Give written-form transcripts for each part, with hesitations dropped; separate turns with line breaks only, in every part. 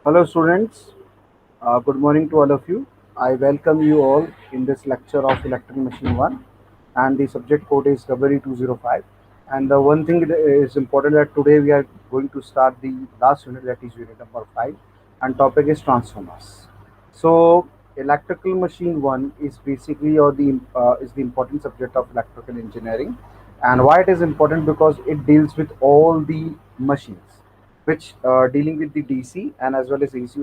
Hello, students. Good morning to all of you. I welcome you all in this lecture of Electric Machine 1, and the subject code is W205. And the one thing that is important that today we are going to start the last unit, that is unit number 5, and topic is transformers. So, Electrical Machine 1 is basically is the important subject of electrical engineering, and why it is important because it deals with all the machines which dealing with the DC and as well as AC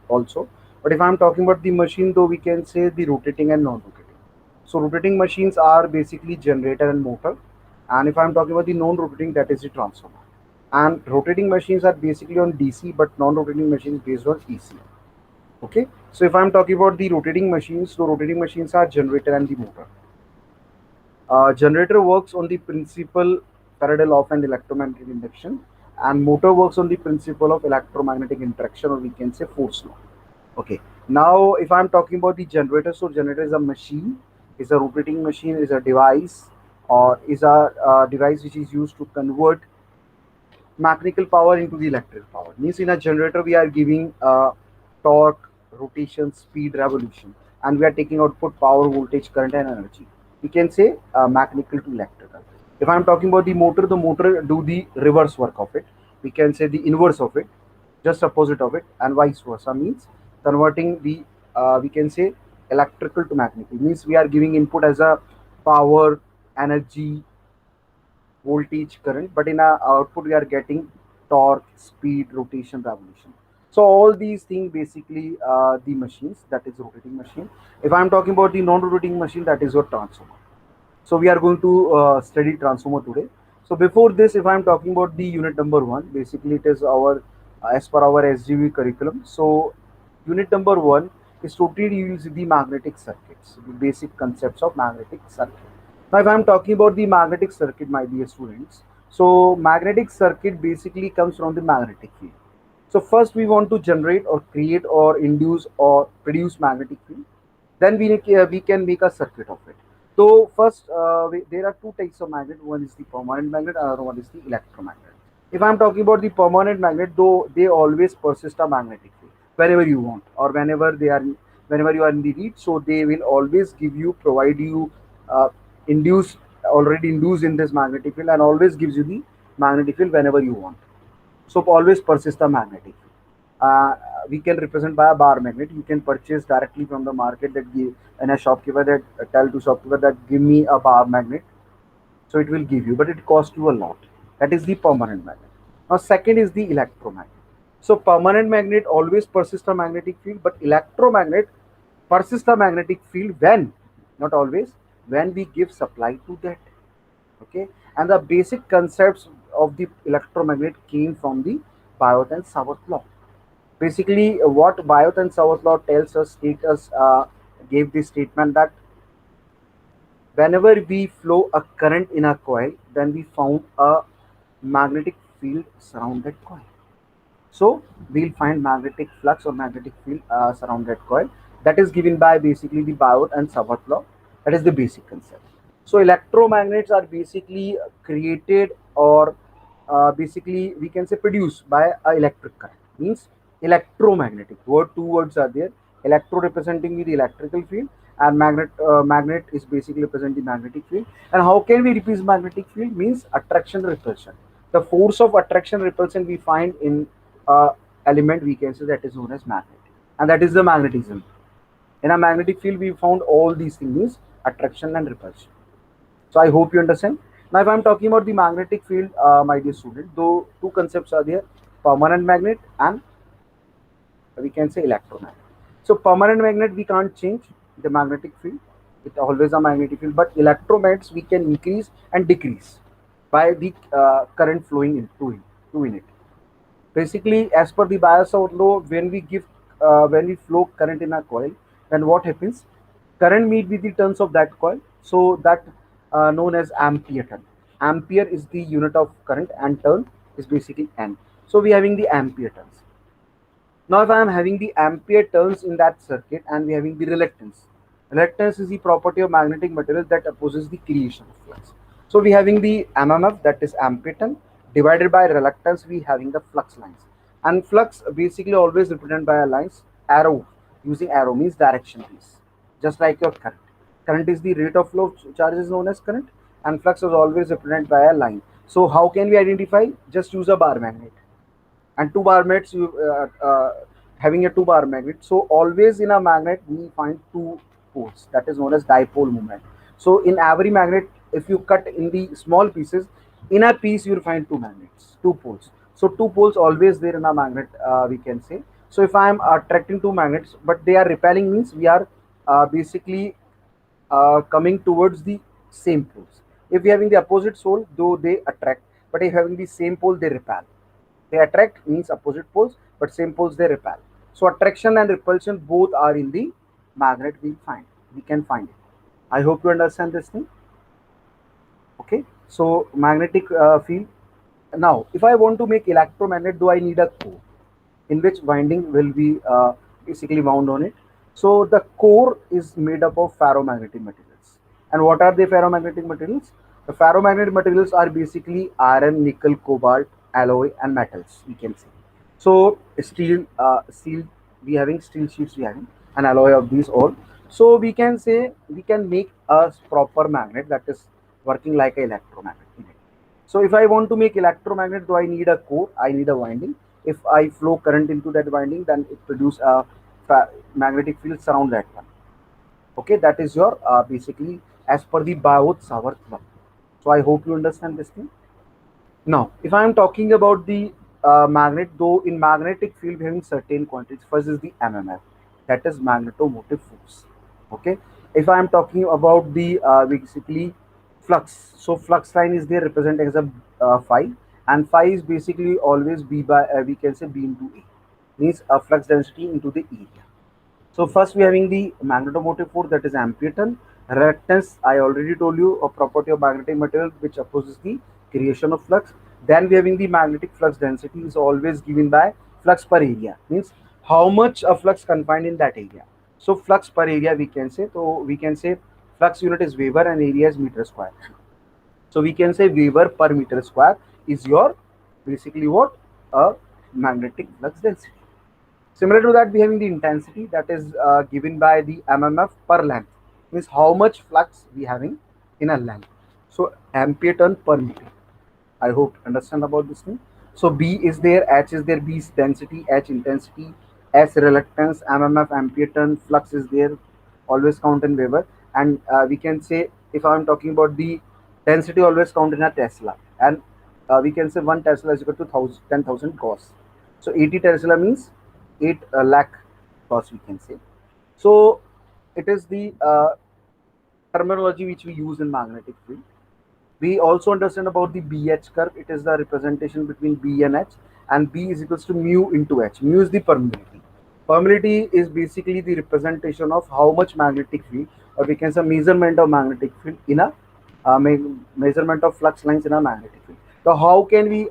also. But if I'm talking about the machine, though, we can say the rotating and non-rotating. So rotating machines are basically generator and motor, and if I'm talking about the non-rotating, that is the transformer. And rotating machines are basically on DC, but non-rotating machines based on AC. Okay. So if I'm talking about the rotating machines, so rotating machines are generator and the motor. Generator works on the principle Faraday law of an electromagnetic induction, and motor works on the principle of electromagnetic interaction, or we can say force law. Okay. Now, if I'm talking about the generator, so generator is a machine, is a rotating machine, is a device, or is a device which is used to convert mechanical power into the electric power. Means in a generator we are giving torque, rotation, speed, revolution, and we are taking output power, voltage, current, and energy. We can say mechanical to electrical. If I am talking about the motor do the reverse work of it. We can say the inverse of it, just opposite of it, and vice versa. Means converting the we can say electrical to mechanical. Means we are giving input as a power, energy, voltage, current, but in our output we are getting torque, speed, rotation, revolution. So all these things basically the machines, that is rotating machine. If I'm talking about the non-rotating machine, that is your transformer. So we are going to study transformer today. So before this, if I'm talking about the unit number 1, basically it is our as per our SGV curriculum. So unit number 1 is totally deals with the magnetic circuits, the basic concepts of magnetic circuit. Now if I'm talking about the magnetic circuit, my dear students, so magnetic circuit basically comes from the magnetic field. So first we want to generate or create or induce or produce magnetic field, then we can make a circuit of it. So first, there are two types of magnet. One is the permanent magnet, another one is the electromagnet. If I'm talking about the permanent magnet, though, they always persist a magnetic field whenever you want, or whenever you are in the need. So they will always provide you, uh, induce already induced in this magnetic field, and always gives you the magnetic field whenever you want. So always persist the magnetic field. We can represent by a bar magnet. You can purchase directly from the market, that give, and a shopkeeper that tell to shopkeeper that give me a bar magnet, so it will give you, but it costs you a lot. That is the permanent magnet. Now second is the electromagnet. So permanent magnet always persist a magnetic field, but electromagnet persist a magnetic field when, not always, when we give supply to that. Okay. And the basic concepts of the electromagnet came from the Biot and Savart law. Basically, what Biot and Savart law tells us, gave the statement that whenever we flow a current in a coil, then we found a magnetic field surround that coil. So we'll find magnetic flux or magnetic field surround that coil. That is given by basically the Biot and Savart law. That is the basic concept. So electromagnets are basically created, or basically we can say produced by a electric current. Means electromagnetic. Two words are there. Electro representing the electrical field, and magnet is basically representing magnetic field. And how can we represent magnetic field? Means attraction repulsion. The force of attraction repulsion we find in element, we can say, that is known as magnet, and that is the magnetism. In a magnetic field we found all these things, attraction and repulsion. So I hope you understand. Now if I'm talking about the magnetic field, my dear student, though two concepts are there: permanent magnet and we can say electromagnet. So permanent magnet we can't change the magnetic field, it always a magnetic field, but electromagnets we can increase and decrease by the current flowing in it. Basically, as per the Biot law, when we flow current in a coil, then what happens? Current meet with the turns of that coil, so that known as ampere turn. Ampere is the unit of current, and turn is basically n. So we having the ampere turns. Now, if I am having the ampere turns in that circuit, and we having the reluctance. Reluctance is the property of magnetic material that opposes the creation of flux. So we having the MMF, that is ampere turn, divided by reluctance, we having the flux lines. And flux basically always represented by a lines arrow. Using arrow means direction piece, just like your current. Current is the rate of flow of charges known as current, and flux is always represented by a line. So how can we identify? Just use a bar magnet and two bar magnets. You having a two bar magnet, so always in a magnet we find two poles, that is known as dipole moment. So in every magnet, if you cut in the small pieces, in a piece you will find two magnets, two poles. So two poles always there in a magnet, we can say. So if I am attracting two magnets but they are repelling, means we are basically coming towards the same poles. If we having the opposite pole, though they attract, but if having the same pole, they repel. They attract means opposite poles, but same poles they repel. So attraction and repulsion both are in the magnet. We can find it. I hope you understand this thing. Okay. So magnetic field. Now, if I want to make electromagnet, do I need a core in which winding will be basically wound on it? So the core is made up of ferromagnetic materials. And what are the ferromagnetic materials? The ferromagnetic materials are basically iron, nickel, cobalt, alloy, and metals, we can say. So steel, we having steel sheets, we having an alloy of these all. So we can say we can make a proper magnet that is working like an electromagnet in it. So if I want to make electromagnet, do I need a core? I need a winding. If I flow current into that winding, then it produce a magnetic field surround that one. Okay, that is your basically as per the Biot-Savart law. So I hope you understand this thing. Now, if I am talking about the magnet, though in magnetic field we having certain quantities. First is the MMF, that is magnetomotive force. Okay. If I am talking about the basically flux, so flux line is there represented as a phi, and phi is basically always B by we can say B into A, means a flux density into the area. So first we having the magnetomotive force, that is ampere ton. Reluctance, I already told you, a property of magnetic material which opposes the creation of flux. Then we having the magnetic flux density is always given by flux per area, means how much a flux confined in that area. So flux per area we can say. So we can say flux unit is Weber and area is meter square. So we can say Weber per meter square is your basically what, a magnetic flux density. Similar to that, we having the intensity, that is given by the MMF per length, means how much flux we having in a length. So ampere turn per meter. I hope understand about this thing. So B is there, H is there, B is density, H intensity, S reluctance, MMF ampere turn, flux is there, always count in Weber. And we can say, if I'm talking about the density, always count in a Tesla. And we can say 1 Tesla is equal to 10,000 Gauss. So 80 Tesla means 8 lakh Gauss, we can say. So it is the terminology which we use in magnetic field. We also understand about the BH curve. It is the representation between B and H, and B is equals to mu into H. Mu is the permeability. Permeability is basically the representation of how much magnetic field, or we can say measurement of magnetic field in a measurement of flux lines in a magnetic field. So how can we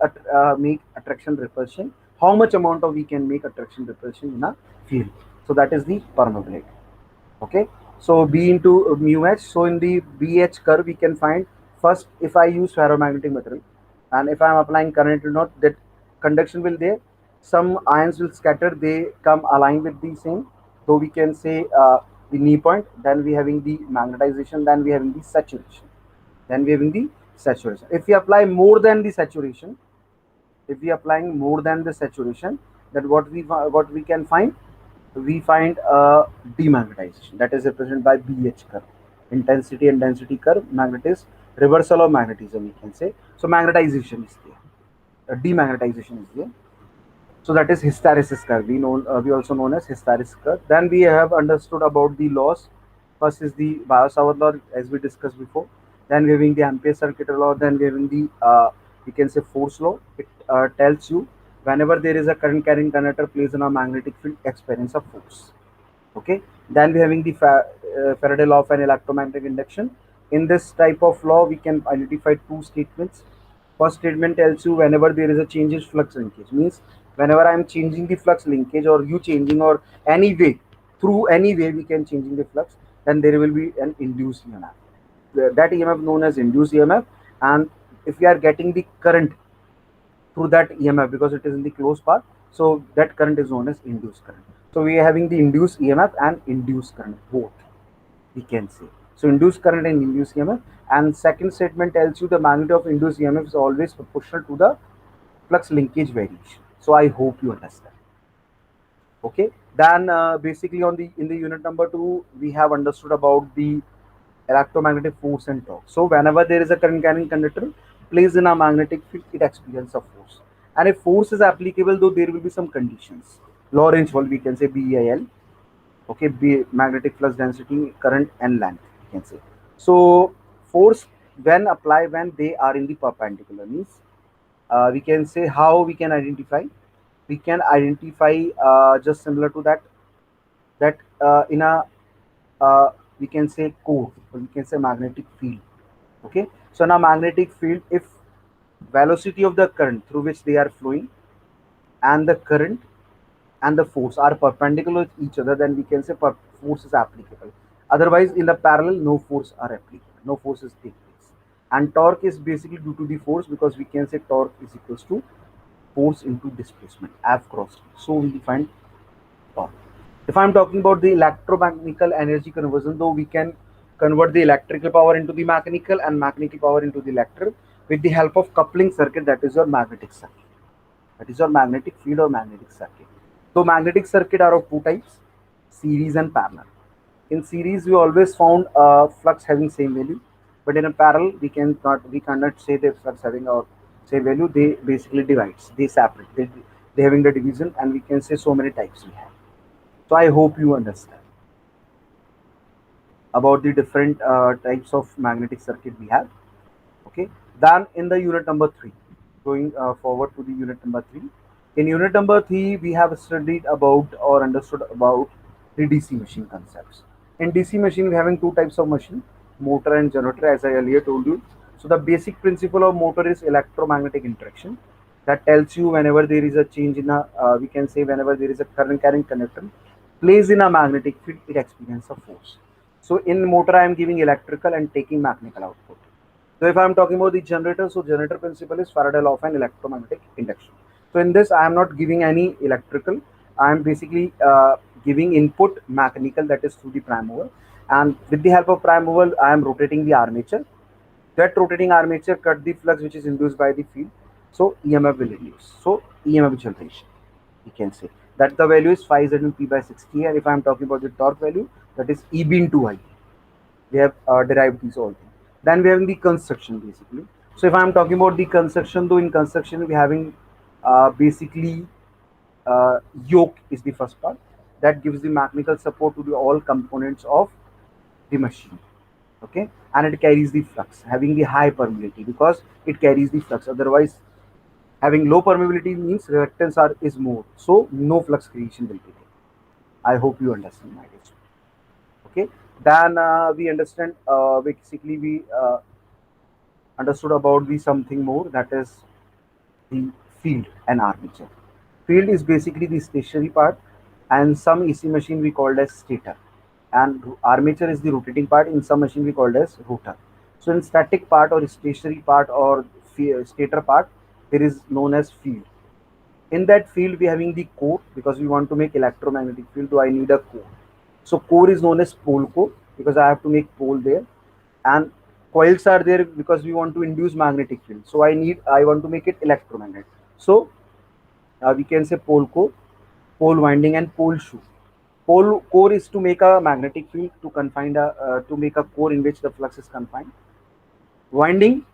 make attraction repulsion? How much amount of we can make attraction repulsion in a field? So that is the permeability. Okay, so B into mu H. So in the BH curve we can find, first if I use ferromagnetic material and if I am applying current or not, that conduction will there, some ions will scatter, they come align with the same. So we can say the knee point, then we having the magnetization, then we having the saturation, then we having the saturation. If we apply more than the saturation, if we applying more than the saturation, then what we can find, we find a demagnetization, that is represented by BH curve, intensity and density curve. Magnet is reversal of magnetism, we can say. So magnetization is there, demagnetization is there. So that is hysteresis curve. We also known as hysteresis curve. Then we have understood about the laws. First is the Biot-Savart law, as we discussed before. Then we having the Ampere circuit law. Then we having the we can say force law. It tells you whenever there is a current carrying conductor placed in a magnetic field, experience of force. Okay. Then we having the Faraday law of an electromagnetic induction. In this type of law, we can identify two statements. First statement tells you whenever there is a change in flux linkage, means whenever I am changing the flux linkage or you changing, or any way, through any way we can changing the flux, then there will be an induced EMF. That EMF known as induced EMF. And if we are getting the current through that EMF because it is in the closed path. So that current is known as induced current. So we are having the induced EMF and induced current both, we can say. So induced current and induced EMF. And second statement tells you the magnitude of induced EMF is always proportional to the flux linkage variation. So I hope you understand. Okay. Then basically on the in the unit number 2 we have understood about the electromagnetic force and torque. So whenever there is a current carrying conductor placed in a magnetic field, it experiences a force. And if force is applicable, though there will be some conditions. Lorentz we can say BAL. Okay, B magnetic flux density, current and length, we can say. So force when apply when they are in the perpendicular means we can say how we can identify. We can identify just similar to that in a we can say core or we can say magnetic field. Okay, so now magnetic field, if velocity of the current through which they are flowing and the current and the force are perpendicular to each other, then we can say force is applicable. Otherwise in the parallel no force are applicable, no forces take place. And torque is basically due to the force, because we can say torque is equals to force into displacement, F cross T. So we define torque. If I'm talking about the electromechanical energy conversion, though we can convert the electrical power into the mechanical and mechanical power into the electric with the help of coupling circuit, that is your magnetic circuit. That is your magnetic field or magnetic circuit. So magnetic circuit are of two types, series and parallel. In series, we always found flux having same value, but in a parallel, we cannot say the flux having our same value. They basically divides, they separate, they having the division, and we can say so many types we have. So I hope you understand about the different types of magnetic circuit we have. Okay, then in the unit number 3, going forward to the unit number 3. In unit number 3 we have studied about or understood about the DC machine concepts. In DC machine we having two types of machine, motor and generator, as I earlier told you. So the basic principle of motor is electromagnetic interaction, that tells you whenever there is a change in a we can say whenever there is a current carrying conductor placed in a magnetic field, it experiences a force. So in motor I am giving electrical and taking mechanical output. So if I am talking about the generator, so generator principle is Faraday law of an electromagnetic induction. So in this, I am not giving any electrical. I am basically giving input mechanical, that is through the prime mover. And with the help of prime mover, I am rotating the armature. That rotating armature cut the flux which is induced by the field. So EMF will induce. So EMF generation, we can say. That the value is 5 ZP by 60. And if I am talking about the torque value, that is EB into I. We have derived these all things. Then we have the construction basically. So if I'm talking about the construction, though in construction we having basically yoke is the first part that gives the mechanical support to the all components of the machine. Okay, and it carries the flux, having the high permeability because it carries the flux. Otherwise, having low permeability means reactance are is more, so no flux creation will be there. I hope you understand my question. Okay, then we understand basically we understood about the something more, that is the field and armature. Field is basically the stationary part, and some AC machine we called as stator, and armature is the rotating part. In some machine we called as rotor. So in static part or stationary part or stator part, there is known as field. In that field we having the core, because we want to make electromagnetic field, so I need a core. So core is known as pole core because I have to make pole there, and coils are there because we want to induce magnetic field, so I want to make it electromagnet. So we can say pole core, pole winding, and pole shoe. Pole core is to make a magnetic field, to confine to make a core in which the flux is confined. Winding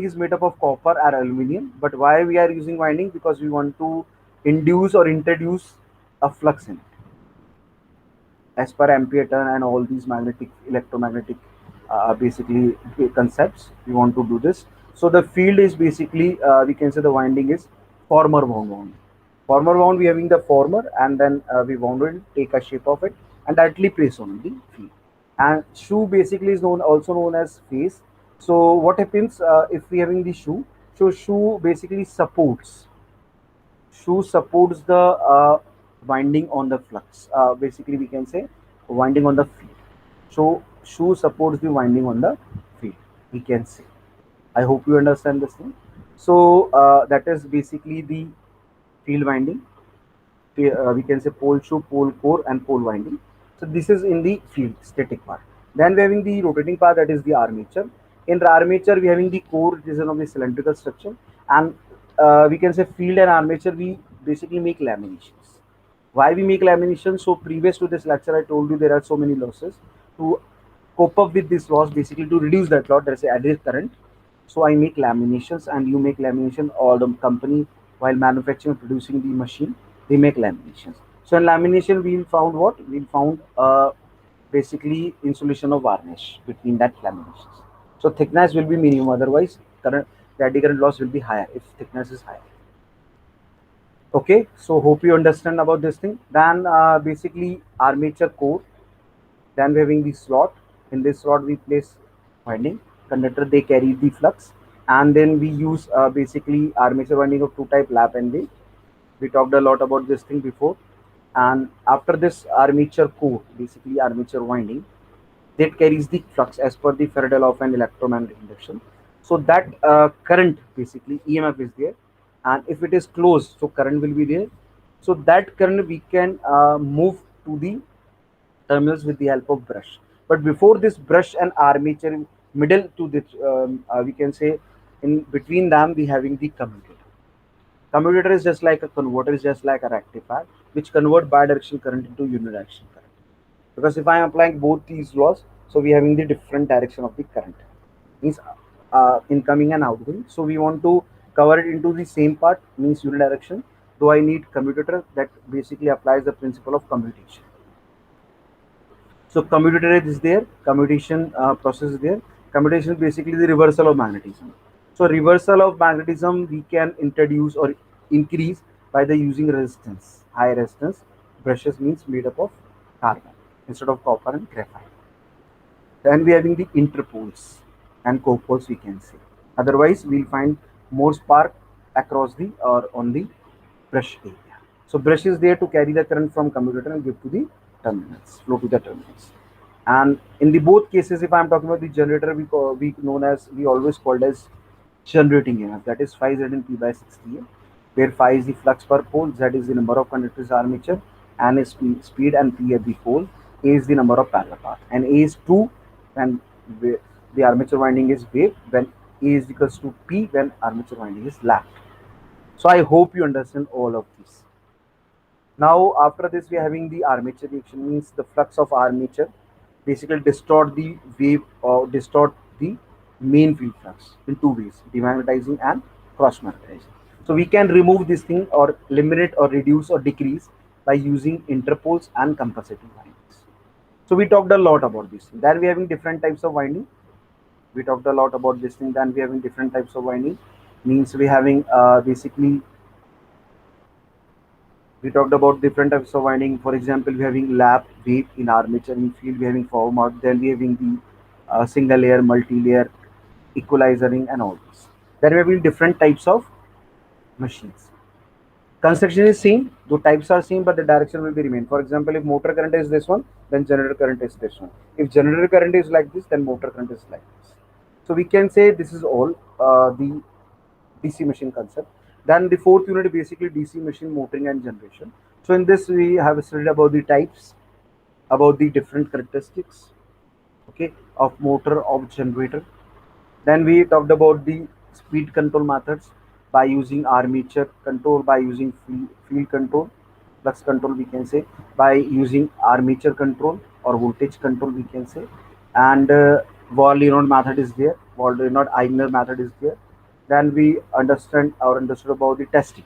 is made up of copper or aluminum, but why we are using winding? Because we want to induce or introduce a flux in it as per ampere turn and all these magnetic electromagnetic basically concepts. We want to do this. So the field is basically we can say the winding is former wound. Former wound, we having the former, and then we wound it, take a shape of it, and directly place on the field. And shoe basically is also known as face. So what happens if we having the shoe? So shoe basically supports the winding on the flux. Basically, we can say winding on the field. So shoe supports the winding on the field, we can say. I hope you understand this thing. So that is basically the field winding. We can say pole shoe, pole core, and pole winding. So this is in the field static part. Then we having the rotating part, that is the armature. In the armature, we having the core, it is one of the cylindrical structure, and we can say field and armature. We basically make laminations. Why we make laminations? So previous to this lecture, I told you there are so many losses. To cope up with this loss, basically to reduce that loss, there is added current. So I make laminations, and you make lamination. All the company, while manufacturing producing the machine, they make laminations. So in lamination, we found what? We found basically insulation of varnish between that laminations. So thickness will be minimum. Otherwise, current the eddy current loss will be higher if thickness is higher. Okay, so hope you understand about this thing. Then basically armature core. Then we having the slot. In this slot we place winding. Conductor, they carry the flux, and then we use basically armature winding of two type, lap and wave. We talked a lot about this thing before. And after this armature core, basically armature winding, that carries the flux as per the Faraday law of an electromagnetic induction. So that current, basically EMF is there, and if it is closed, so current will be there. So that current we can move to the terminals with the help of brush. But before this brush and armature, middle to this, we can say in between them we having the commutator. Commutator is just like a converter, is just like a rectifier, which convert bidirectional current into unidirectional current. Because if I am applying both these laws, so we having the different direction of the current, means incoming and outgoing. So we want to cover it into the same part, means unidirection. Though I need commutator that basically applies the principle of commutation. So commutator is there, commutation process is there. Commutation is basically the reversal of magnetism. So reversal of magnetism we can introduce or increase by the using resistance, high resistance brushes, means made up of carbon instead of copper and graphite. Then we having the interpoles and copoles, we can say. Otherwise, we'll find more spark across the or on the brush area. So brush is there to carry the current from commutator and give to the terminals, flow to the terminals. And in the both cases, if I am talking about the generator, we known as, we always called as generating EMF. That is phi Z and P by 60, where phi is the flux per pole, Z is the number of conductors armature, N is speed, and P at the pole, A is the number of parallel path, and A is 2 when the armature winding is wave, when A is equals to P when armature winding is lap. So I hope you understand all of this. Now after this we are having the armature reaction, means the flux of armature basically distort the wave or distort the main field flux in two ways, demagnetizing and cross magnetizing. So we can remove this thing or eliminate or reduce or decrease by using interpoles and compensating windings. So we talked a lot about this. Then we are having different types of winding. We talked a lot about this thing. Then we are having different types of winding, means we having basically we talked about different types of winding. For example, we having lap, wave in armature. In field, we having forward. Then we having the single layer, multi-layer, equalizing, and all this. Then we having different types of machines. Construction is same, the types are same, but the direction will be remain. For example, if motor current is this one, then generator current is this one. If generator current is like this, then motor current is like this. So we can say this is all the DC machine concept. Then the fourth unit basically DC machine motoring and generation. So in this we have studied about the types, about the different characteristics, okay, of motor, of generator. Then we talked about the speed control methods by using armature control, by using field control, flux control we can say, by using armature control or voltage control we can say, and Wall-Leonard method is there, Wall-Leonard-Eigner method is there. Then we understand or understood about the testing.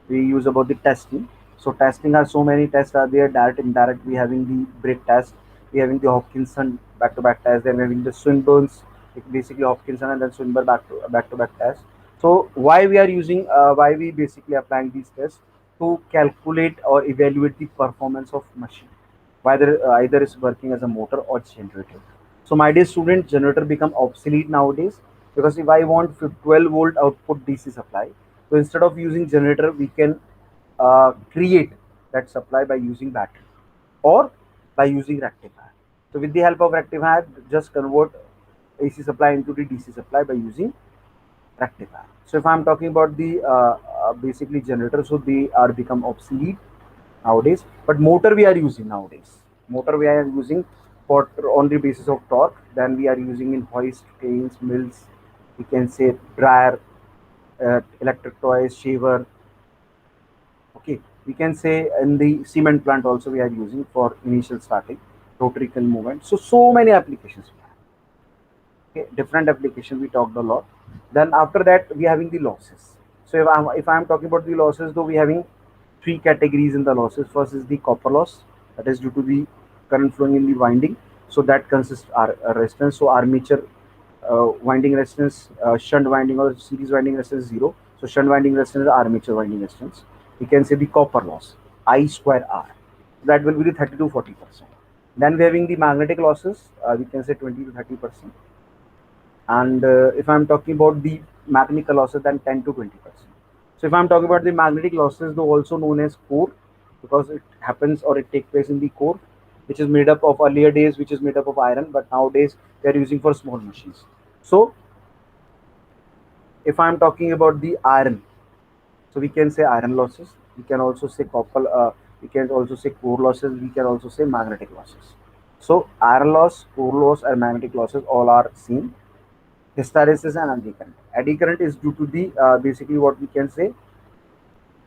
We use about the testing. So testing are so many tests are there, direct, indirect. We having the brake test, we having the Hopkinson back-to-back test, then we having the Swinburne's, basically Hopkinson and then Swinburne back-to-back test. So why we are using, why we basically applying these tests? To calculate or evaluate the performance of machine, whether either is working as a motor or generator. So my dear student, generator become obsolete nowadays, because if I want 12-volt output DC supply, so instead of using generator, we can create that supply by using battery or by using rectifier. So with the help of rectifier, just convert AC supply into the DC supply by using rectifier. So if I'm talking about the basically generators, so they are become obsolete nowadays. But motor we are using nowadays. Motor we are using for on the basis of torque. Then we are using in hoist, cranes, mills. We can say dryer, electric toys, shaver. Okay, we can say in the cement plant also we are using for initial starting rotary kiln movement. So many applications we have. Okay, different application we talked a lot. Then after that we having the losses. So if I'm talking about the losses, though we having three categories in the losses. First is the copper loss, that is due to the current flowing in the winding. So that consists resistance. So armature winding resistance, shunt winding or series winding resistance zero. So shunt winding resistance is armature winding resistance. We can say the copper loss, I square R. That will be the 30 to 40%. Then we having the magnetic losses, we can say 20 to 30%. And if I'm talking about the mechanical losses, then 10 to 20%. So if I'm talking about the magnetic losses, though also known as core, because it happens or it takes place in the core, which is made up of earlier days, which is made up of iron, but nowadays they are using for small machines. So if I'm talking about the iron, so we can say iron losses, we can also say copper, we can also say core losses, we can also say magnetic losses. So iron loss, core loss, and magnetic losses all are seen. Hysteresis and eddy current. Eddy current is due to the basically what we can say,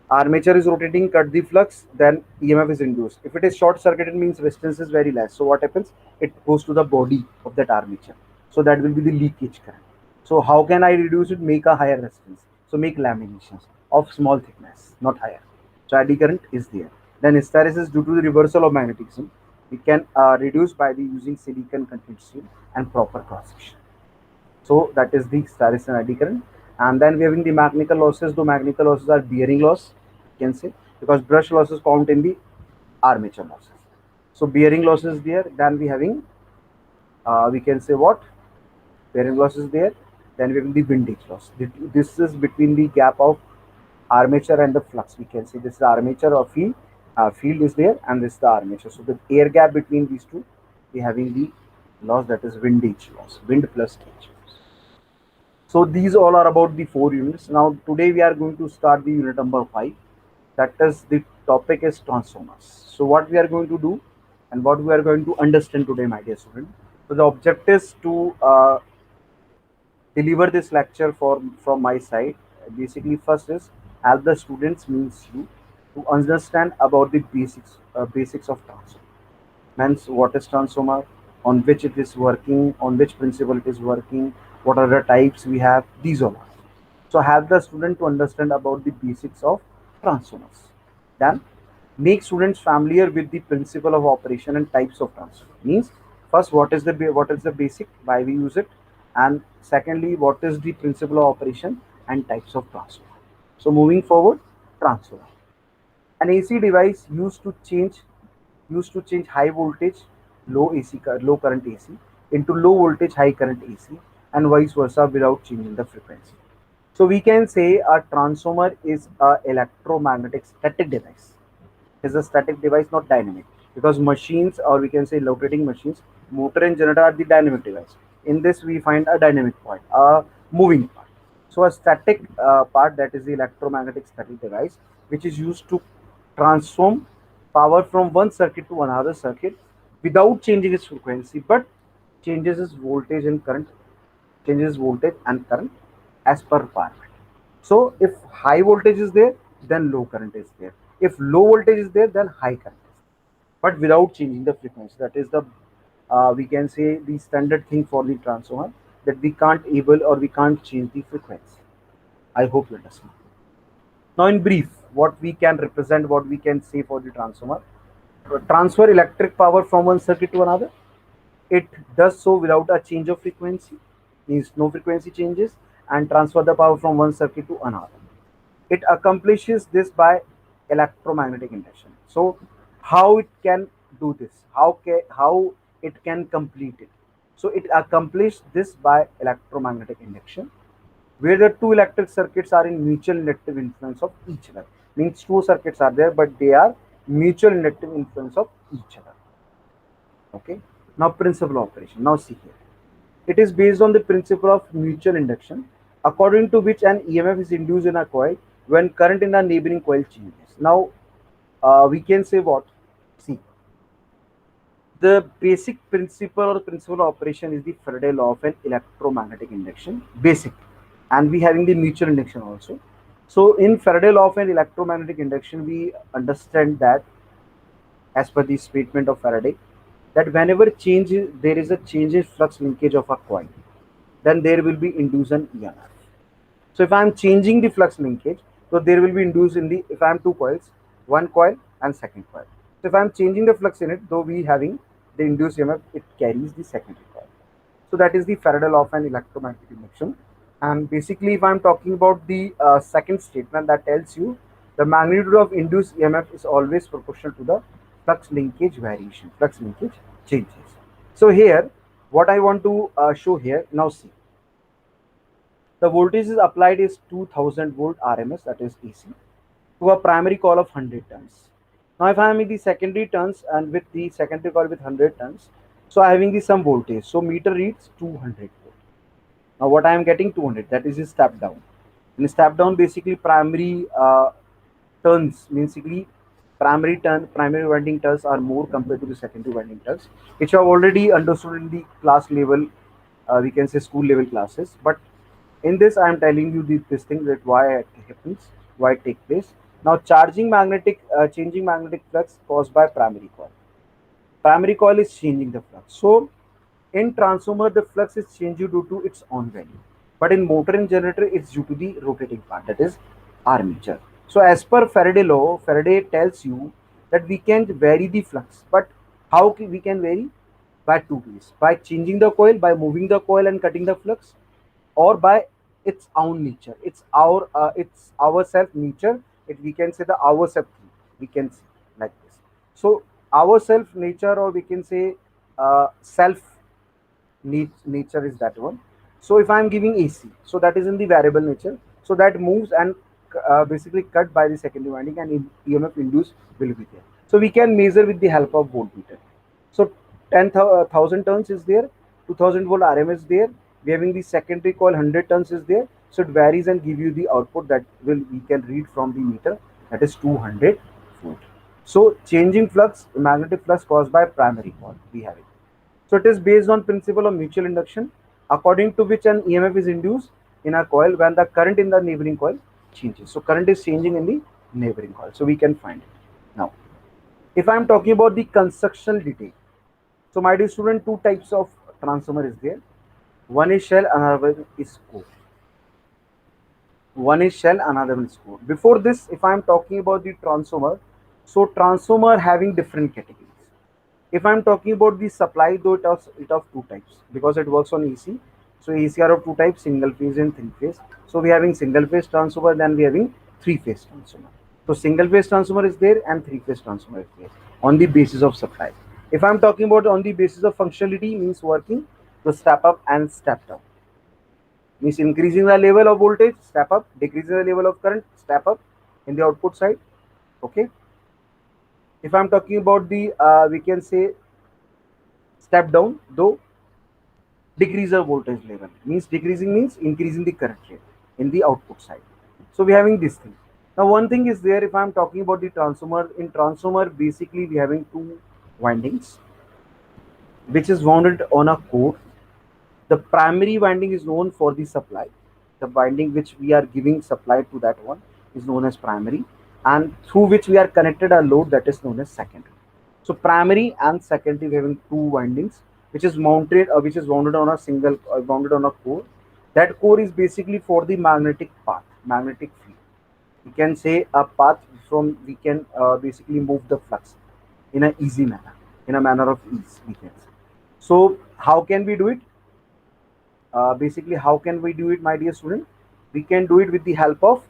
armature is rotating, cut the flux, then EMF is induced. If it is short circuited, means resistance is very less. So what happens? It goes to the body of that armature. So that will be the leakage current. So how can I reduce it? Make a higher resistance. So make laminations of small thickness, not higher. So eddy current is there. Then hysteresis due to the reversal of magnetism. We can reduce by the using silicon content steel and proper cross section. So that is the hysteresis and eddy current. And then we having the mechanical losses. The mechanical losses are bearing loss, you can say, because brush losses count in the armature losses. So bearing losses there. Then we having we can say what, bearing loss is there. Then we have the windage loss. This is between the gap of armature and the flux. We can say this is armature or field. Field is there, and this is the armature. So the air gap between these two, we having the loss, that is windage loss. Wind plus gauge. So these all are about the four units. Now today we are going to start the unit number 5. That is, the topic is transformers. So what we are going to do and what we are going to understand today, my dear student. So the object is to deliver this lecture from my side. Basically, first is help the students, means you, to understand about the basics of transformer. Means what is transformer, on which it is working, on which principle it is working, what are the types we have, these all are. So help the student to understand about the basics of transformers. Then make students familiar with the principle of operation and types of transformer. Means first what is the basic, why we use it, and secondly what is the principle of operation and types of transformer. So moving forward, transformer, an AC device used to change high voltage, low current AC into low voltage, high current AC, and vice versa without changing the frequency. So we can say a transformer is a electromagnetic static device. Is a static device, not dynamic, because machines, or we can say rotating machines, motor and generator are the dynamic device. In this we find a dynamic part, a moving part. So a static part, that is the electromagnetic static device, which is used to transform power from one circuit to another circuit without changing its frequency, but changes its voltage and current, as per requirement. So if high voltage is there, then low current is there. If low voltage is there, then high current is there. But without changing the frequency. That is the we can say the standard thing for the transformer, that we can't able or we can't change the frequency. I hope you understand. Now in brief, what we can represent, what we can say for the transformer. Transfer electric power from one circuit to another. It does so without a change of frequency, means no frequency changes, and transfer the power from one circuit to another. It accomplishes this by electromagnetic induction. So how it can do this? How it can complete it? So it accomplishes this by electromagnetic induction, where the two electric circuits are in mutual inductive influence of each other. Means two circuits are there, but they are mutual inductive influence of each other. Okay. Now principle of operation. Now see here. It is based on the principle of mutual induction. according to which an EMF is induced in a coil when current in the neighboring coil changes. Now, we can say what? See, the basic principle or principle of operation is the Faraday law of an electromagnetic induction, basic, and we having the mutual induction also. So, in Faraday law of an electromagnetic induction, we understand that, as per the statement of Faraday, that whenever there is a change in flux linkage of a coil, then there will be induced an EMF. So if I am changing the flux linkage, so there will be induced in the, if I am two coils, one coil and second coil. So if I am changing the flux in it, though we having the induced EMF, it carries the secondary coil. So that is the Faraday law of an electromagnetic induction. And basically, if I am talking about the second statement, that tells you the magnitude of induced EMF is always proportional to the flux linkage variation, flux linkage changes. So here, what I want to show here, now see, the voltage is applied is 2000 volt RMS, that is AC, to a primary coil of 100 turns. Now, if I am in the secondary turns and with the secondary coil with 100 turns, so I am having the some voltage. So meter reads 200 volt. Now, what I am getting 200, that is a step down. In step down, basically primary turns, basically primary winding turns are more compared to the secondary winding turns, which I have already understood in the class level, we can say school level classes. But in this, I am telling you this thing, that why it happens, why it takes place. Now, changing magnetic flux caused by primary coil. Primary coil is changing the flux. So, in transformer, the flux is changing due to its own value. But in motor and generator, it's due to the rotating part, that is armature. So, as per Faraday law, Faraday tells you that we can vary the flux. But how we can vary? By two ways: by changing the coil, by moving the coil and cutting the flux, or by its own nature. It's our self nature. We can say the our self thing. We can say like this. So our self nature, or we can say self nature, is that one. So if I am giving AC, so that is in the variable nature. So that moves and basically cut by the secondary winding, and EMF induced will be there. So we can measure with the help of voltmeter. So 10,000 turns is there, 2000 volt RMS there. We having the secondary coil 100 turns is there. So it varies and give you the output that will we can read from the meter, that is 200 volt. So changing flux, magnetic flux caused by primary coil we have it. So it is based on principle of mutual induction, according to which an EMF is induced in a coil when the current in the neighboring coil changes. So current is changing in the neighboring coil. So we can find it. Now, if I am talking about the construction detail, so my dear student, two types of transformer is there. One is shell, another is core. One is shell, another one is core. Before this, if I am talking about the transformer, so transformer having different categories. If I'm talking about the supply, though it of two types, because it works on AC. So AC are of two types, single phase and three phase. So we having single phase transformer, then we having three phase transformer. So single phase transformer is there and three phase transformer is there on the basis of supply. If I'm talking about on the basis of functionality, means working, to step up and step down. Means increasing the level of voltage, step up, decreasing the level of current, step up in the output side. Okay. If I'm talking about the, we can say step down, though decrease the voltage level, means decreasing means increasing the current rate in the output side. So we having this thing. Now one thing is there, if I'm talking about the transformer, in transformer basically we having two windings which is wounded on a core. The primary winding is known for the supply. The winding which we are giving supply to, that one is known as primary, and through which we are connected a load, that is known as secondary. So primary and secondary having two windings, which is which is wounded on a wounded on a core. That core is basically for the magnetic path, magnetic field. We can say a path from we can basically move the flux in a easy manner, in a manner of ease, we can say. So how can we do it? Basically, how can we do it, my dear student? We can do it with the help of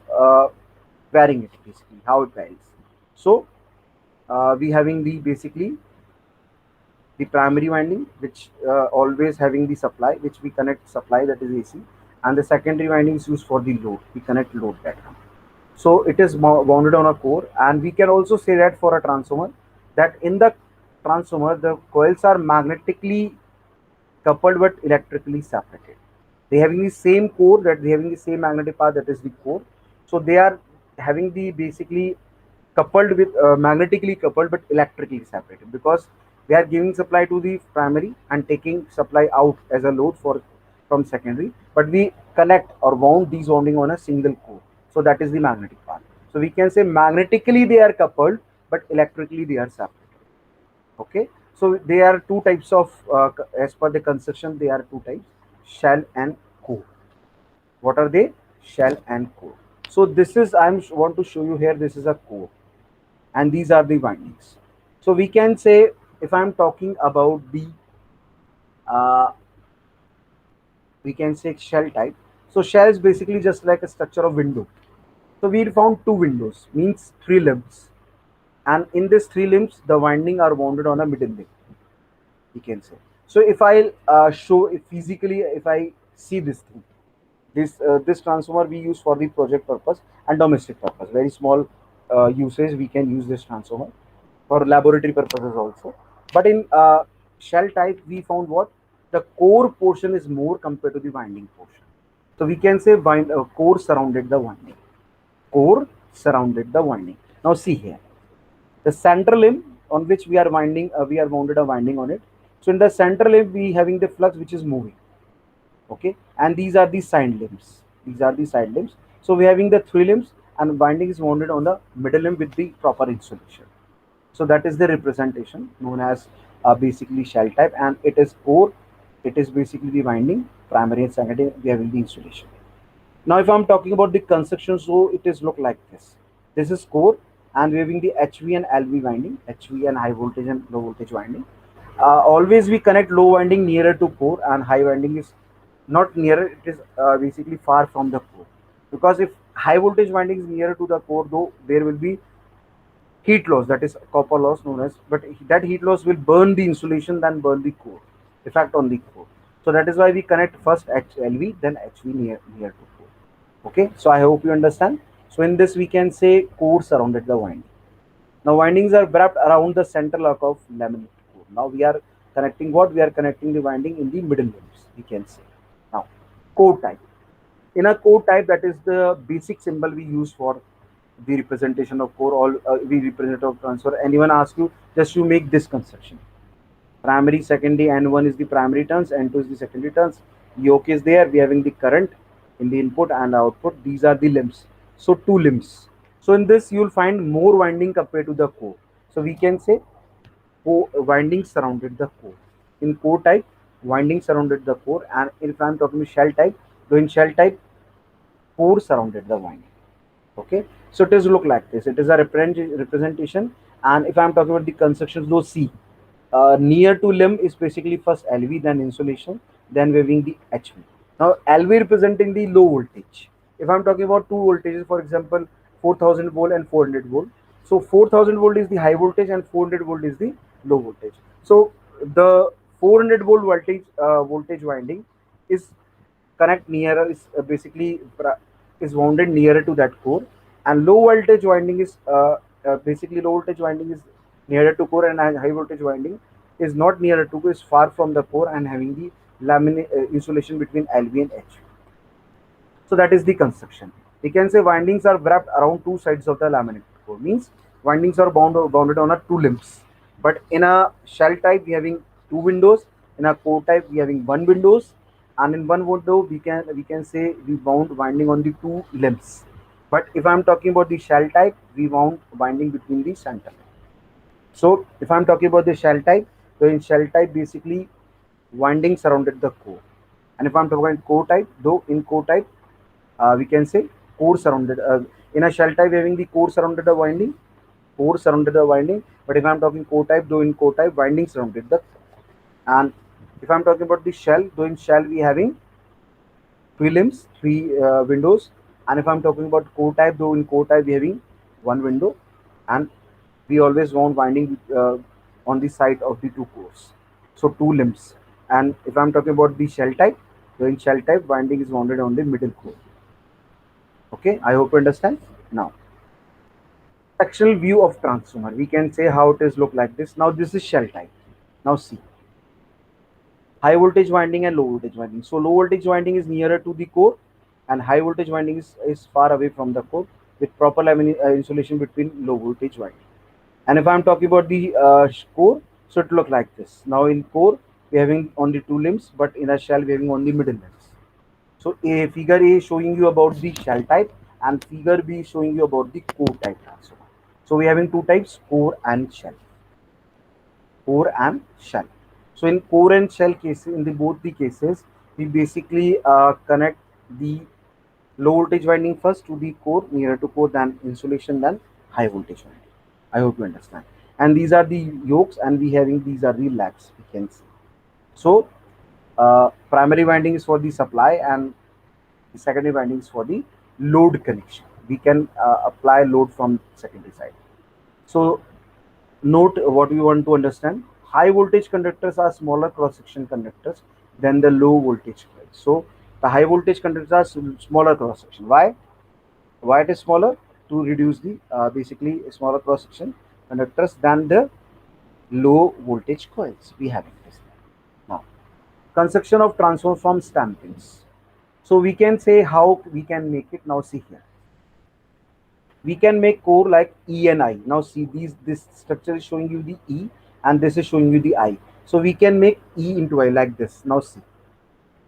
varying it, basically how it varies. So we having the basically the primary winding, which always having the supply, which we connect supply, that is AC, and the secondary winding is used for the load. We connect load that one. So it is wounded on a core, and we can also say that for a transformer, that in the transformer the coils are magnetically coupled but electrically separated. They having the same core, that they having the same magnetic path, that is the core. So they are having the basically coupled with magnetically coupled but electrically separated, because we are giving supply to the primary and taking supply out as a load for from secondary, but we connect or wound these wounding on a single core. So that is the magnetic part. So we can say magnetically they are coupled but electrically they are separated. Okay, so there are two types of as per the construction, there are two types: shell and core. What are they? Shell and core. So this is, I'm want to show you here, this is a core and these are the windings. So we can say, if I'm talking about the uh, we can say shell type. So shell is basically just like a structure of window. So we found two windows, means three limbs, and in these three limbs the winding are wounded on a middle limb, we can say. So if I show it physically, if I see this thing, this transformer we use for the project purpose and domestic purpose, very small usage we can use this transformer, for laboratory purposes also. But in shell type we found what, the core portion is more compared to the winding portion. So we can say core surrounded the winding, core surrounded the winding. Now see here, the central limb on which we are winding, we are wounded a winding on it. So in the central limb we having the flux which is moving. Okay, and these are the side limbs, these are the side limbs. So we're having the three limbs and winding is wounded on the middle limb with the proper insulation. So that is the representation known as basically shell type, and it is core, it is basically the winding, primary and secondary we having the insulation. Now if I'm talking about the construction, so it is look like this. This is core and we're having the HV and LV winding, HV and high voltage and low voltage winding. Always we connect low winding nearer to core and high winding is not nearer, it is basically far from the core. Because if high voltage winding is nearer to the core, though there will be heat loss, that is copper loss known as, but that heat loss will burn the insulation than burn the core, effect on the core. So that is why we connect first HLV then HV near to core. Okay, so I hope you understand. So in this we can say core surrounded the winding. Now windings are wrapped around the central arc of laminate core. Now we are connecting what, we are connecting the winding in the middle limbs, we can say. Now core type, in a core type, that is the basic symbol we use for the representation of core. All we represent of transfer. Anyone ask you, just you make this construction: primary, secondary, and one is the primary turns, and two is the secondary turns. Yoke is there. We having the current in the input and output. These are the limbs. So two limbs. So in this you will find more winding compared to the core. So we can say winding surrounded the core. In core type, winding surrounded the core, and if I am talking shell type, so in shell type, core surrounded the winding. Okay, so it does look like this, it is a representation. And if I'm talking about the construction, low C, near to limb is basically first LV then insulation then waving the HV. Now LV representing the low voltage. If I'm talking about two voltages, for example 4000 volt and 400 volt, so 4000 volt is the high voltage and 400 volt is the low voltage. So the 400 volt voltage winding is connect nearer, is basically is wounded nearer to that core, and low voltage winding is basically low voltage winding is nearer to core, and high voltage winding is not nearer to core, is far from the core and having the laminate insulation between LV and HV. So that is the construction. We can say windings are wrapped around two sides of the laminate core. Means windings are bounded on a two limbs. But in a shell type, we having two windows. In a core type, we having one windows. And in one window, we can say we bound winding on the two limbs. But if I'm talking about the shell type, we wound winding between the center. So if I'm talking about the shell type, so in shell type, basically winding surrounded the core. And if I'm talking about core type, though in core type, we can say core surrounded. In a shell type, having the core surrounded the winding, core surrounded the winding. But if I'm talking core type, though in core type, winding surrounded the. And if I'm talking about the shell, though in shell we having three limbs, three windows. And if I'm talking about core type, though in core type we having one window, and we always want winding on the side of the two cores. So two limbs. And if I'm talking about the shell type, though in shell type winding is wounded on the middle core. Okay, I hope you understand. Now, sectional view of transformer. We can say how it is look like this. Now, this is shell type. Now, see. high voltage winding and low voltage winding. So low voltage winding is nearer to the core, and high voltage winding is far away from the core, with proper insulation between low voltage winding. And if I'm talking about the core, so it look like this. Now in core, we're having only two limbs, but in a shell, we're having only middle limbs. So a figure A is showing you about the shell type, and figure B is showing you about the core type transformer. So we're having two types, core and shell. Core and shell. So in core and shell cases, in the both the cases, we basically connect the low voltage winding first to the core, nearer to core, than insulation, than high voltage winding. I hope you understand. And these are the yokes, and we having these are the lags, we can see. So primary winding is for the supply, and the secondary winding is for the load connection. We can apply load from secondary side. So note what we want to understand. High voltage conductors are smaller cross section conductors than the low voltage coils. So the high voltage conductors are smaller cross section. Why it is smaller? To reduce the basically smaller cross section conductors than the low voltage coils. We have this now. Construction of transformer from stampings. So we can say how we can make it. Now see here. We can make core like E and I. Now see this structure is showing you the E, and this is showing you the I. So we can make E into I like this. Now see,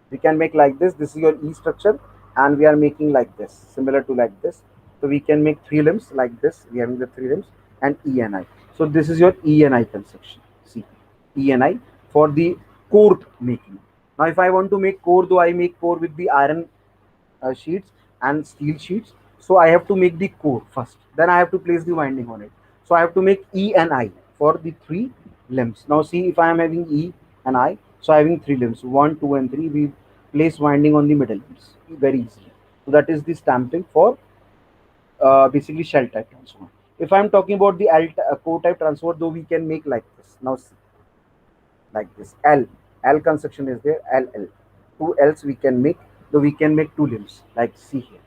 we can make like this. This is your E structure, and we are making like this, similar to like this. So we can make three limbs like this. We are having the three limbs and E and I. So this is your E and I construction. See, E and I for the core making. Now if I want to make core, though I make core with the iron sheets and steel sheets. So I have to make the core first. Then I have to place the winding on it. So I have to make E and I for the three limbs. Now see, if I am having E and I, so having three limbs, 1, 2, and 3, we place winding on the middle limbs very easily. So that is the stamping for basically shell type transformer. If I am talking about the core type transformer, though we can make like this. Now see, like this L construction is there, LL. Two L's we can make, though we can make two limbs like see here.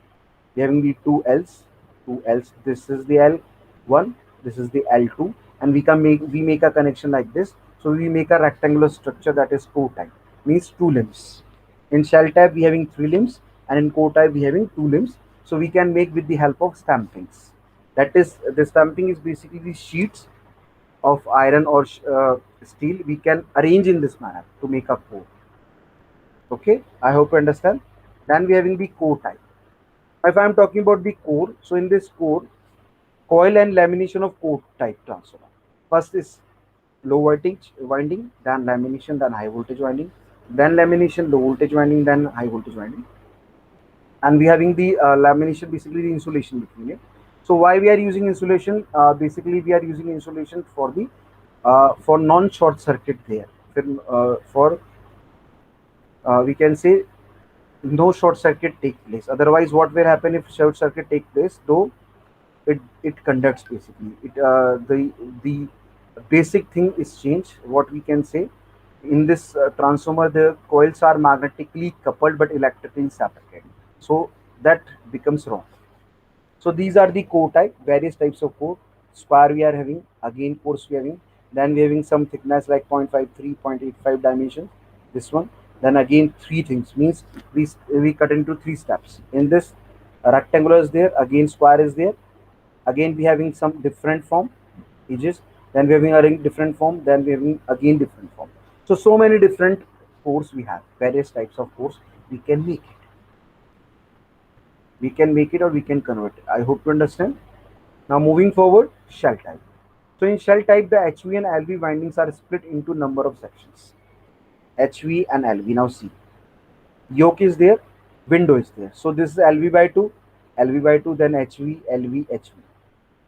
We having the two L's. This is the L1, this is the L2, and we make a connection like this. So we make a rectangular structure that is core type, means two limbs. In shell type we having three limbs, and in core type we having two limbs. So we can make with the help of stampings. That is, the stamping is basically the sheets of iron or steel we can arrange in this manner to make a core. Okay, I hope you understand. Then we having the core type. If I am talking about the core, so in this core, coil and lamination of core type transformer. First is low voltage winding, then lamination, then high voltage winding, then lamination, low voltage winding, then high voltage winding. And we having the lamination, basically the insulation between it. So why we are using insulation? Basically we are using insulation for the for non-short circuit there. For we can say no short circuit take place. Otherwise, what will happen if short circuit take place? Though it conducts basically. The basic thing is changed. What we can say in this transformer, the coils are magnetically coupled but electrically separated. So that becomes wrong. So these are the core type, various types of core. Spar we are having, again course we are having. Then we having some thickness like 0.53, 0.85 dimensions. This one. Then again three things, means we cut into three steps. In this, rectangular is there, again square is there. Again we having some different form edges. Then we having a different form. Then we having again different form. So many different cores we have, various types of cores we can make it. We can make it or we can convert it. I hope you understand. Now moving forward, shell type. So in shell type, the HV and LV windings are split into number of sections. HV and LV. Now see, yoke is there, window is there. So this is LV by 2, LV by 2, then HV, LV, HV.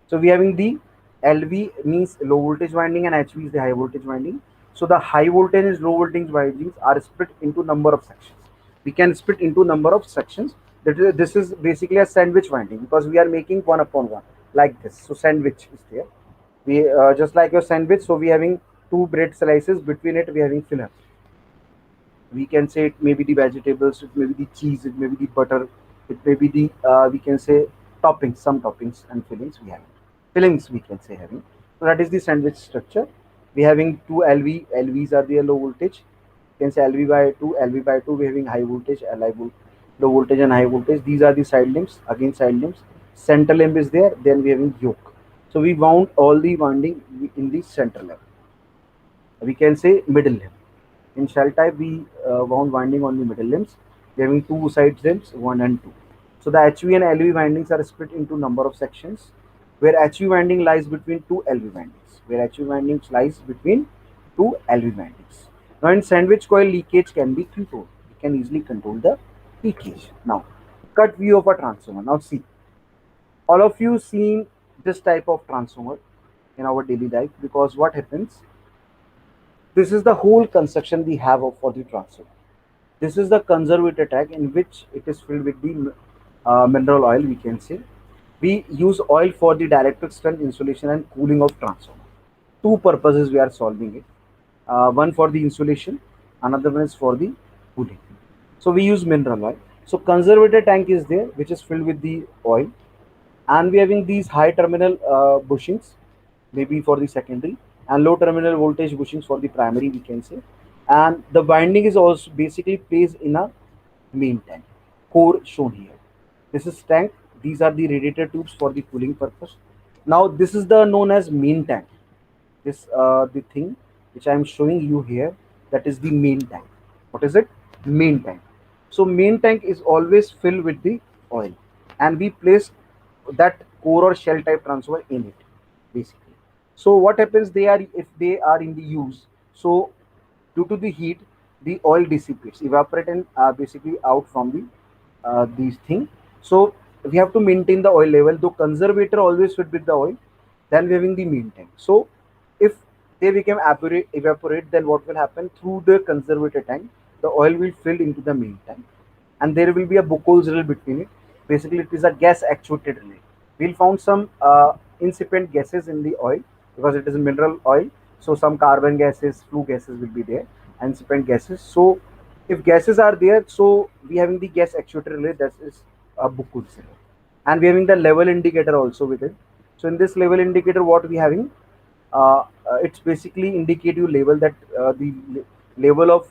So we having the LV means low voltage winding and HV is the high voltage winding. So the high voltage and low voltage windings are split into number of sections. We can split into number of sections. This is basically a sandwich winding because we are making one upon one like this. So sandwich is there. We just like your sandwich. So we having two bread slices, between it we having filler. We can say it may be the vegetables, it may be the cheese, it may be the butter, it may be the we can say toppings, some toppings and fillings we have. Fillings we can say having. So that is the sandwich structure. We having two LV. LVs are the low voltage. can say LV by 2, LV by 2, we're having high voltage, low voltage and high voltage. These are the side limbs, again side limbs. Center limb is there, then we're having yoke. So we wound all the winding in the center limb. We can say middle limb. In shell type, we wound winding on the middle limbs. We're having two side limbs, 1 and 2. So the HV and LV windings are split into number of sections, where HV winding lies between two LV windings, where HV windings lies between two LV windings. Now in sandwich coil, leakage can be controlled. We can easily control the leakage. Now, cut view of a transformer. Now see, all of you seen this type of transformer in our daily life, because what happens, this is the whole construction we have for the transformer. This is the conservator tank in which it is filled with the mineral oil, we can say. We use oil for the dielectric strength, insulation and cooling of transformer. Two purposes we are solving it. One for the insulation, another one is for the cooling. So we use mineral oil. So conservator tank is there, which is filled with the oil, and we having these high terminal bushings, maybe for the secondary, and low terminal voltage bushings for the primary, we can say. And the winding is also basically placed in a main tank, core shown here. This is tank, these are the radiator tubes for the cooling purpose. Now this is the known as main tank. This the thing which I am showing you here, that is the main tank. What is it? Main tank. So main tank is always filled with the oil, and we place that core or shell type transformer in it, basically. So what happens, they are, if they are in the use, so due to the heat, the oil dissipates, evaporate, and basically out from the these thing. So we have to maintain the oil level, though conservator always fit with the oil, then we having the main tank. So if they become evaporate, then what will happen, through the conservator tank, the oil will fill into the main tank, and there will be a Buchholz relay between it. Basically, it is a gas actuated relay. We'll found some incipient gases in the oil, because it is a mineral oil. So some carbon gases, flue gases will be there, incipient gases. So if gases are there, so we having the gas actuated relay, that is a Buchholz relay, and we having the level indicator also with it. So in this level indicator, what we having, it's basically indicate you level that level of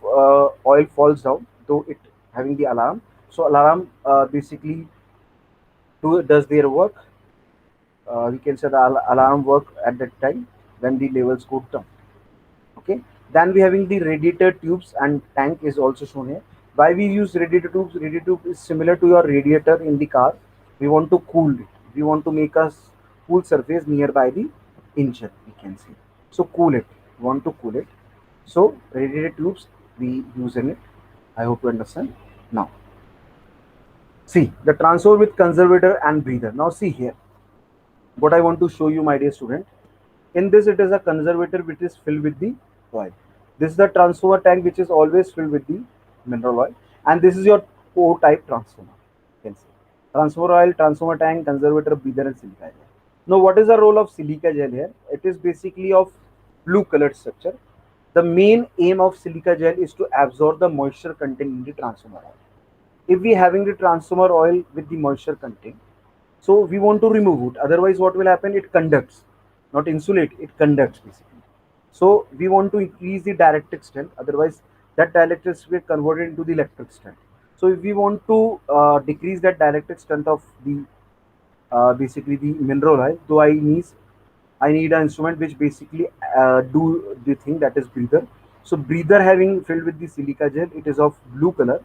oil falls down, though it having the alarm. So alarm basically does their work. We can say the alarm work at that time when the levels go down. Okay, then we having the radiator tubes and tank is also shown here. Why we use radiator tubes? Radiator tube is similar to your radiator in the car. We want to cool it, we want to make a cool surface nearby the engine, we can say. So cool it, we want to cool it. So radiator tubes we use in it. I hope you understand. Now see the transformer with conservator and breather. Now see here, what I want to show you, my dear student. In this, it is a conservator which is filled with the oil. This is the transformer tank which is always filled with the mineral oil, and this is your core type transformer. You can see transformer oil, transformer tank, conservator, breather, and silica gel. Now, what is the role of silica gel here? It is basically of blue colored structure. The main aim of silica gel is to absorb the moisture content in the transformer oil. If we having the transformer oil with the moisture content, so we want to remove it. Otherwise, what will happen? It conducts, not insulate. It conducts basically. So we want to increase the dielectric strength. Otherwise, that dielectric will get converted into the electric strength. So if we want to decrease that dielectric strength of the basically the mineral oil, though I need an instrument which basically do the thing, that is breather. So breather having filled with the silica gel, it is of blue color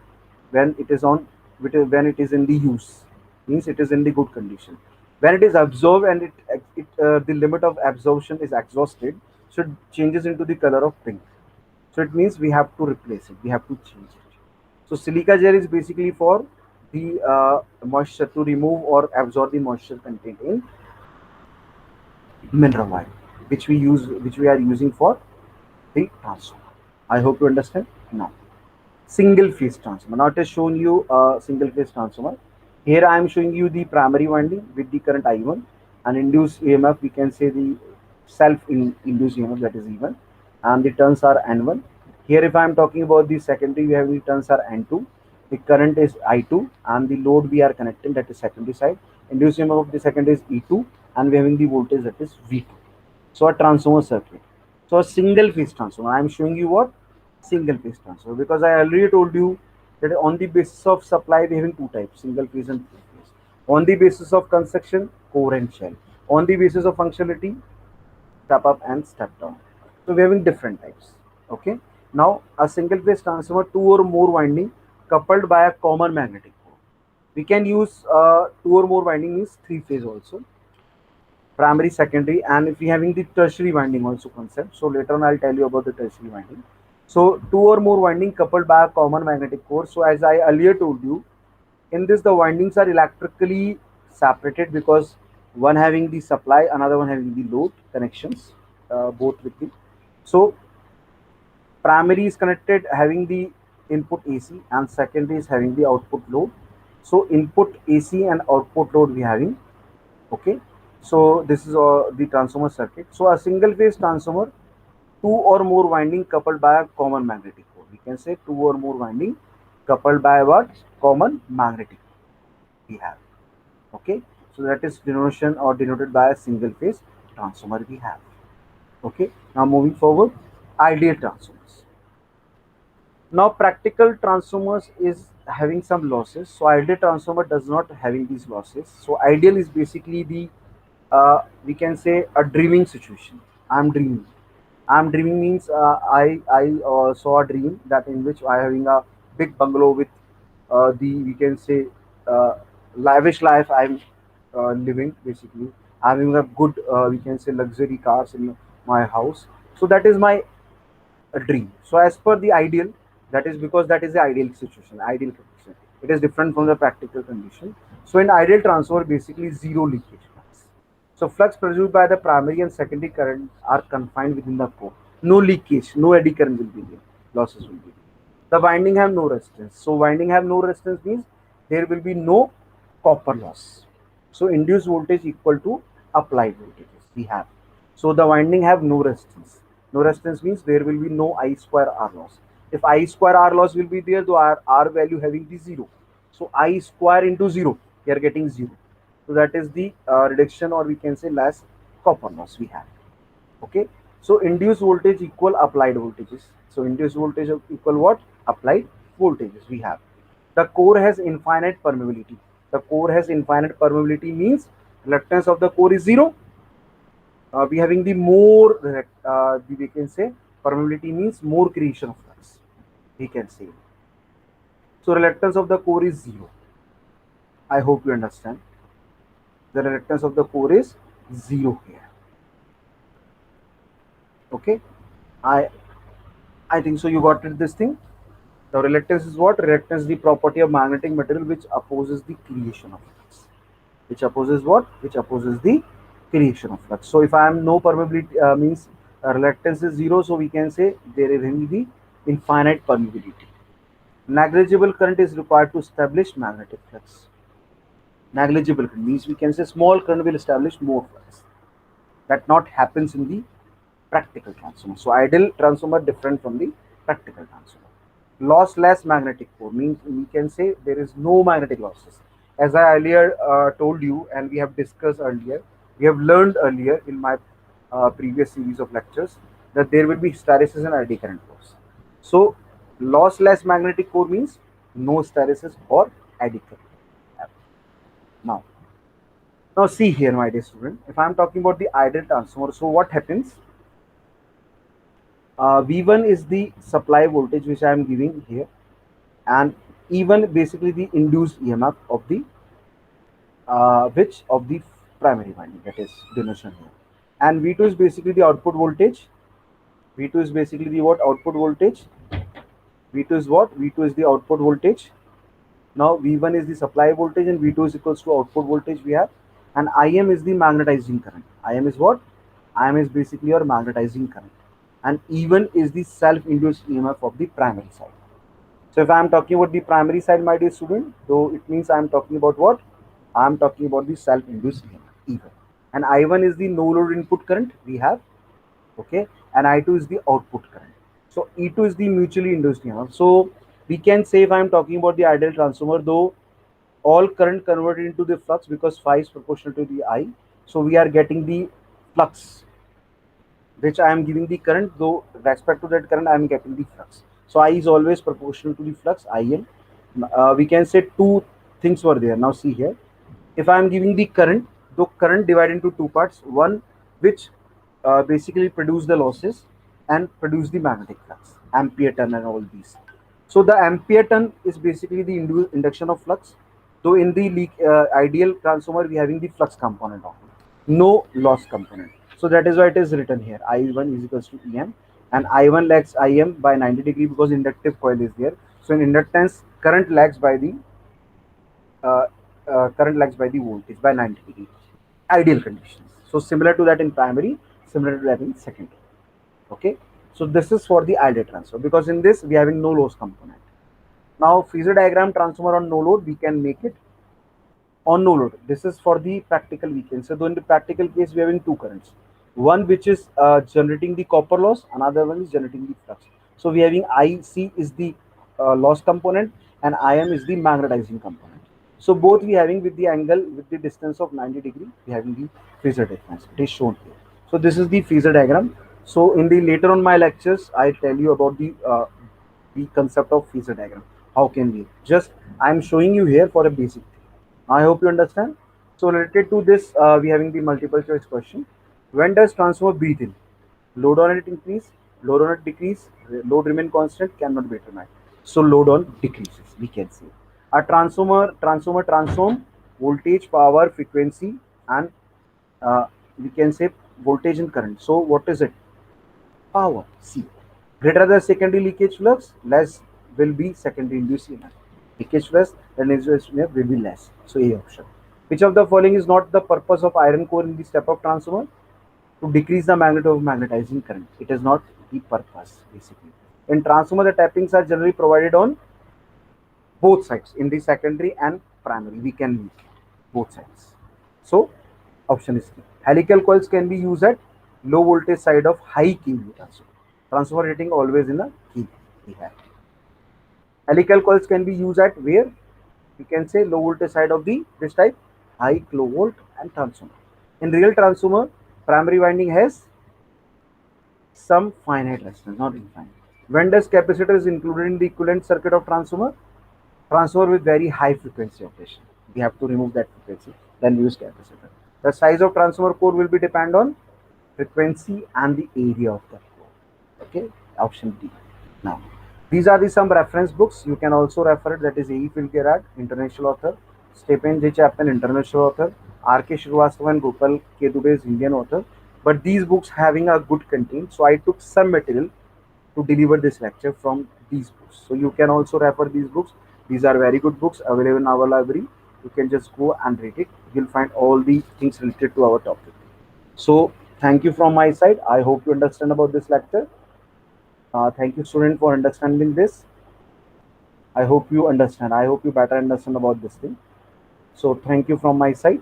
when it is on, when it is in the use, means it is in the good condition. When it is absorbed and the limit of absorption is exhausted, so it changes into the color of pink. So it means we have to replace it, we have to change it. So silica gel is basically for the moisture, to remove or absorb the moisture content in mineral oil, which we are using for the transformer. I hope you understand now. Single phase transformer. Now it has shown you a single phase transformer. Here I am showing you the primary winding with the current I1 and induced EMF. We can say the self-induced EMF, that is E1, and the turns are N1. Here, if I am talking about the secondary, we have the turns are N2. The current is I2, and the load we are connecting, that is secondary side. Induced EMF of the secondary is E2, and we are having the voltage, that is V2. So a transformer circuit. So a single phase transformer. I am showing you what? Single phase transformer, because I already told you that on the basis of supply we having two types, single phase and three phase. On the basis of construction, core and shell. On the basis of functionality, step up and step down. So we're having different types. Okay. Now a single phase transformer, two or more winding coupled by a common magnetic core. We can use two or more winding means three phase also, primary, secondary, and if we having the tertiary winding also concept. So later on I'll tell you about the tertiary winding. So two or more winding coupled by a common magnetic core. So as I earlier told you, in this the windings are electrically separated because one having the supply, another one having the load connections, both with the. So primary is connected having the input AC and secondary is having the output load. So input AC and output load we having. Okay. So this is the transformer circuit. So a single phase transformer, two or more winding coupled by a common magnetic core. We can say two or more winding coupled by what? Common magnetic we have. Okay. So that is denotation or denoted by a single phase transformer we have. Okay. Now moving forward, ideal transformers. Now practical transformers is having some losses. So ideal transformer does not having these losses. So ideal is basically the we can say a dreaming situation. I'm dreaming. I'm dreaming means I saw a dream that in which I having a big bungalow with the we can say uh, lavish life I'm living basically. I'm having a good we can say luxury cars in my house. So that is my a dream. So as per the ideal, that is because that is the ideal situation, ideal condition. It is different from the practical condition. So in ideal transformer, basically zero leakage flux. So flux produced by the primary and secondary current are confined within the core. No leakage, no eddy current will be there. Losses will be there. The winding have no resistance. So winding have no resistance means there will be no copper loss. So induced voltage equal to applied voltages we have. So the winding have no resistance. No resistance means there will be no I square R loss. If I square R loss will be there, so R value having the zero. So I square into zero, we are getting zero. So that is the reduction or we can say less copper loss we have. Okay. So induced voltage equal applied voltages. So induced voltage equal what? Applied voltages we have. The core has infinite permeability. The core has infinite permeability means reluctance of the core is zero. We having the more we can say permeability means more creation of flux. We can say. So reluctance of the core is zero. I hope you understand. The reluctance of the core is zero here. Okay. I I think so. You got it. This thing. Now, reluctance is what? Reluctance is the property of magnetic material which opposes the creation of flux. Which opposes what? Which opposes the creation of flux. So, if I am no permeability means reluctance is zero, so we can say there is the infinite permeability. Negligible current is required to establish magnetic flux. Negligible current means we can say small current will establish more flux. That not happens in the practical transformer. So ideal transformer different from the practical transformer. Lossless magnetic core means we can say there is no magnetic losses. As I earlier told you and we have discussed earlier, we have learned earlier in my previous series of lectures that there will be hysteresis and eddy current loss. So lossless magnetic core means no hysteresis or eddy current. Now, now see here, my dear student, if I am talking about the ideal transformer, so what happens? V1 is the supply voltage which I am giving here, and E1 basically the induced EMF of the which of the primary winding, that is denotation here, and V2 is basically the output voltage. V2 is basically the what output voltage. V2 is what? V2 is the output voltage. Now V1 is the supply voltage and V2 is equals to output voltage we have, and Im is the magnetizing current. Im is what? Im is basically your magnetizing current, and E1 is the self-induced EMF of the primary side. So if I am talking about the primary side, my dear student, so it means I am talking about what? I am talking about the self-induced EMF, E1. And I1 is the no load input current we have, okay, and I2 is the output current. So E2 is the mutually induced EMF. So we can say if I am talking about the ideal transformer, though all current converted into the flux because phi is proportional to the I, so we are getting the flux which I am giving the current, though with respect to that current I am getting the flux. So I is always proportional to the flux IM. We can say two things were there. Now see here, if I am giving the current, the current divided into two parts, one which basically produce the losses and produce the magnetic flux, ampere turn and all these. So the ampere turn is basically the induction of flux. Though in the ideal transformer we having the flux component of it, no loss component. So that is why it is written here I1 is equals to EM, and I1 lags IM by 90 degree because inductive coil is there. So in inductance, uh, current lags by the voltage by 90 degree. Ideal conditions. So similar to that in primary, similar to that in secondary. Okay. So this is for the ideal transfer because in this we having no loss component. Now phasor diagram transformer on no load we can make it on no load. This is for the practical weekend. So in the practical case, we are having two currents. One which is generating the copper loss, another one is generating the flux. So we are having IC is the loss component and IM is the magnetizing component. So both we are having with the angle with the distance of 90 degree, we are having the phasor difference. It is shown here. So this is the phasor diagram. So in the later on my lectures, I tell you about the concept of phasor diagram. How can we? Just I am showing you here for a basic. I hope you understand. So related to this, we having the multiple choice question. When does transformer breathe in? Load on it increase, load on it decrease, load remain constant, cannot be determined. So load on decreases, we can say. A transformer transform voltage, power, frequency, and we can say voltage and current. So what is it? Power. C. Greater the secondary leakage flux, less will be secondary induced EMF. Leakage flux, then induced EMF will be less. So A option. Which of the following is not the purpose of iron core in the step-up transformer? To decrease the magnitude of magnetizing current. It is not the purpose basically. In transformer, the tappings are generally provided on both sides in the secondary and primary. We can use both sides. So option is key. Helical coils can be used at low voltage side of high kV transformer. Transformer rating always in a key we have. Helical coils can be used at where we can say low voltage side of the this type high low volt and transformer. In real transformer, primary winding has some finite resistance, not infinite. When does capacitor is included in the equivalent circuit of transformer? Transformer with very high frequency operation. We have to remove that frequency, then use capacitor. The size of transformer core will be depend on frequency and the area of the core. Okay, option D. Now, these are the some reference books. You can also refer it. That is A.E. Filkerat, international author. Stephen J. Chapman, international author. R.K. Srivastava and Gopal K. Dubey is Indian author. But these books having a good content, so I took some material to deliver this lecture from these books. So you can also refer these books. These are very good books available in our library. You can just go and read it. You'll find all the things related to our topic. So thank you from my side. I hope you understand about this lecture. Thank you, student, for understanding this. I hope you understand. I hope you better understand about this thing. So thank you from my side.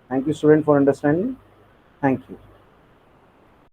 Thank you, student, for understanding. Thank you.